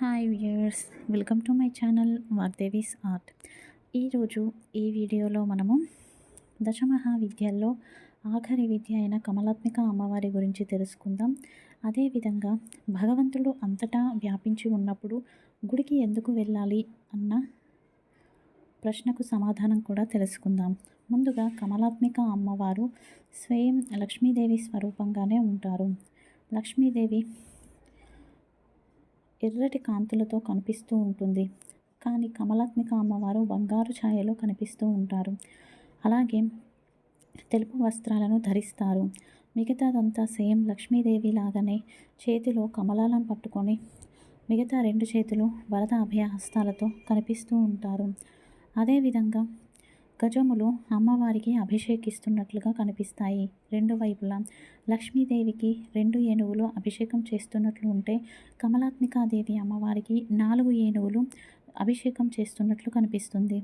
Hi viewers, welcome to my channel Vagdevi's art. ఈరోజు ఈ వీడియోలో మనము దశమహావిద్యల్లో ఆఖరి విద్య అయిన కమలాత్మిక అమ్మవారి గురించి తెలుసుకుందాం. అదేవిధంగా భగవంతుడు అంతటా వ్యాపించి ఉన్నప్పుడు గుడికి ఎందుకు వెళ్ళాలి అన్న ప్రశ్నకు సమాధానం కూడా తెలుసుకుందాం. ముందుగా కమలాత్మిక అమ్మవారు స్వయం లక్ష్మీదేవి స్వరూపంగానే ఉంటారు. లక్ష్మీదేవి ఎర్రటి కాంతులతో కనిపిస్తూ ఉంటుంది, కానీ కమలాత్మిక అమ్మవారు బంగారు ఛాయలో కనిపిస్తూ ఉంటారు. అలాగే తెలుపు వస్త్రాలను ధరిస్తారు. మిగతాదంతా సేమ్ లక్ష్మీదేవి లాగానే చేతిలో కమలాలను పట్టుకొని మిగతా రెండు చేతులు వరద అభయ హస్తాలతో కనిపిస్తూ ఉంటారు. అదేవిధంగా గజములు అమ్మవారికి అభిషేకిస్తున్నట్లుగా కనిపిస్తాయి. రెండు వైపులా లక్ష్మీదేవికి 2 ఏనుగులు అభిషేకం చేస్తున్నట్లు ఉంటే, కమలాత్మికాదేవి అమ్మవారికి 4 ఏనుగులు అభిషేకం చేస్తున్నట్లు కనిపిస్తుంది.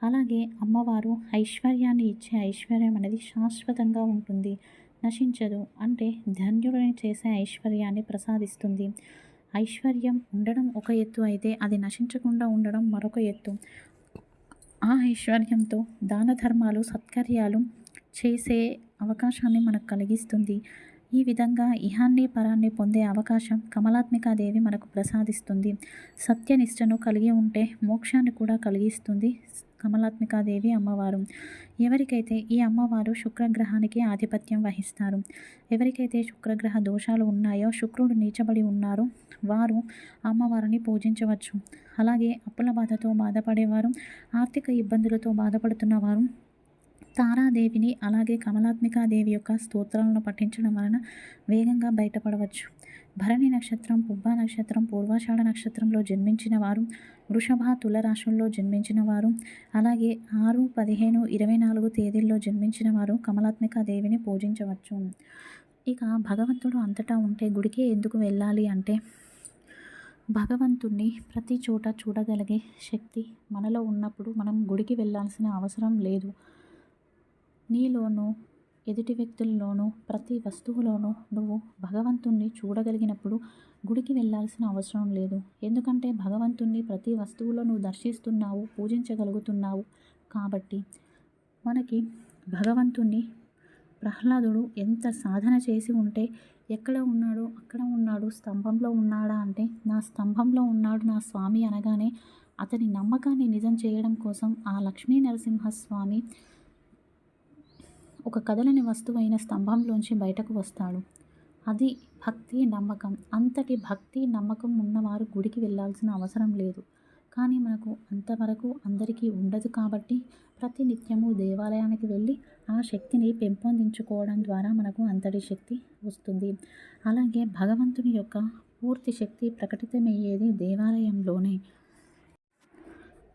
అలాగే అమ్మవారు ఐశ్వర్యాన్ని ఇచ్చే ఐశ్వర్యం అనేది శాశ్వతంగా ఉంటుంది, నశించదు. అంటే ధన్యుడిని చేసే ఐశ్వర్యాన్ని ప్రసాదిస్తుంది. ఐశ్వర్యం ఉండడం ఒక ఎత్తు అయితే, అది నశించకుండా ఉండడం మరొక ఎత్తు. ఆ ఐశ్వర్యంతో దాన ధర్మాలు, సత్కార్యాలు చేసే అవకాశాన్ని మనకు కలిగిస్తుంది. ఈ విధంగా ఇహాన్ని పరాన్ని పొందే అవకాశం కమలాత్మికాదేవి మనకు ప్రసాదిస్తుంది. సత్యనిష్టను కలిగి ఉంటే మోక్షాన్ని కూడా కలిగిస్తుంది కమలాత్మికాదేవి అమ్మవారు. ఎవరికైతే ఈ అమ్మవారు శుక్రగ్రహానికి ఆధిపత్యం వహిస్తారు, ఎవరికైతే శుక్రగ్రహ దోషాలు ఉన్నాయో, శుక్రుడు నీచబడి ఉన్నారో వారు అమ్మవారిని పూజించవచ్చు. అలాగే అప్పుల బాధతో బాధపడేవారు, ఆర్థిక ఇబ్బందులతో బాధపడుతున్నవారు తారాదేవిని అలాగే కమలాత్మికాదేవి యొక్క స్తోత్రాలను పఠించడం వలన వేగంగా బయటపడవచ్చు. భరణి నక్షత్రం, పుబ్బ నక్షత్రం, పూర్వాషాఢ నక్షత్రంలో జన్మించిన వారు, వృషభ, తుల రాశుల్లో జన్మించిన వారు, అలాగే 6, 15, 24 తేదీల్లో జన్మించిన వారు కమలాత్మికాదేవిని పూజించవచ్చు. ఇక భగవంతుడు అంతటా ఉంటే గుడికే ఎందుకు వెళ్ళాలి అంటే, భగవంతుణ్ణి ప్రతి చోట చూడగలిగే శక్తి మనలో ఉన్నప్పుడు మనం గుడికి వెళ్ళాల్సిన అవసరం లేదు. నీలోనూ, ఎదుటి వ్యక్తుల్లోనూ, ప్రతి వస్తువులోనూ నువ్వు భగవంతుణ్ణి చూడగలిగినప్పుడు గుడికి వెళ్ళాల్సిన అవసరం లేదు. ఎందుకంటే భగవంతుణ్ణి ప్రతి వస్తువులో నువ్వు దర్శిస్తున్నావు, పూజించగలుగుతున్నావు. కాబట్టి మనకి భగవంతుణ్ణి ప్రహ్లాదుడు ఎంత సాధన చేసి ఉంటే, ఎక్కడ ఉన్నాడు, అక్కడ ఉన్నాడు, స్తంభంలో ఉన్నాడా అంటే, నా స్తంభంలో ఉన్నాడు నా స్వామి అనగానే అతని నమ్మకాన్ని నిజం చేయడం కోసం ఆ లక్ష్మీ నరసింహస్వామి ఒక కదలని వస్తువైన స్తంభంలోంచి బయటకు వస్తాడు. అది భక్తి, నమ్మకం. అంతటి భక్తి, నమ్మకం ఉన్నవారు గుడికి వెళ్ళాల్సిన అవసరం లేదు. కానీ మనకు అంతవరకు అందరికీ ఉండదు. కాబట్టి ప్రతి నిత్యము దేవాలయానికి వెళ్ళి ఆ శక్తిని పెంపొందించుకోవడం ద్వారా మనకు అంతటి శక్తి వస్తుంది. అలాగే భగవంతుని యొక్క పూర్తి శక్తి ప్రకటితమయ్యేది దేవాలయంలోనే.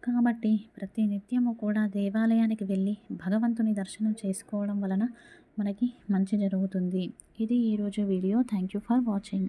కాబట్టి ప్రతి నిత్యము కూడా దేవాలయానికి వెళ్ళి భగవంతుని దర్శనం చేసుకోవడం వలన మనకి మంచి జరుగుతుంది. ఇది ఈరోజు video. Thank you for watching.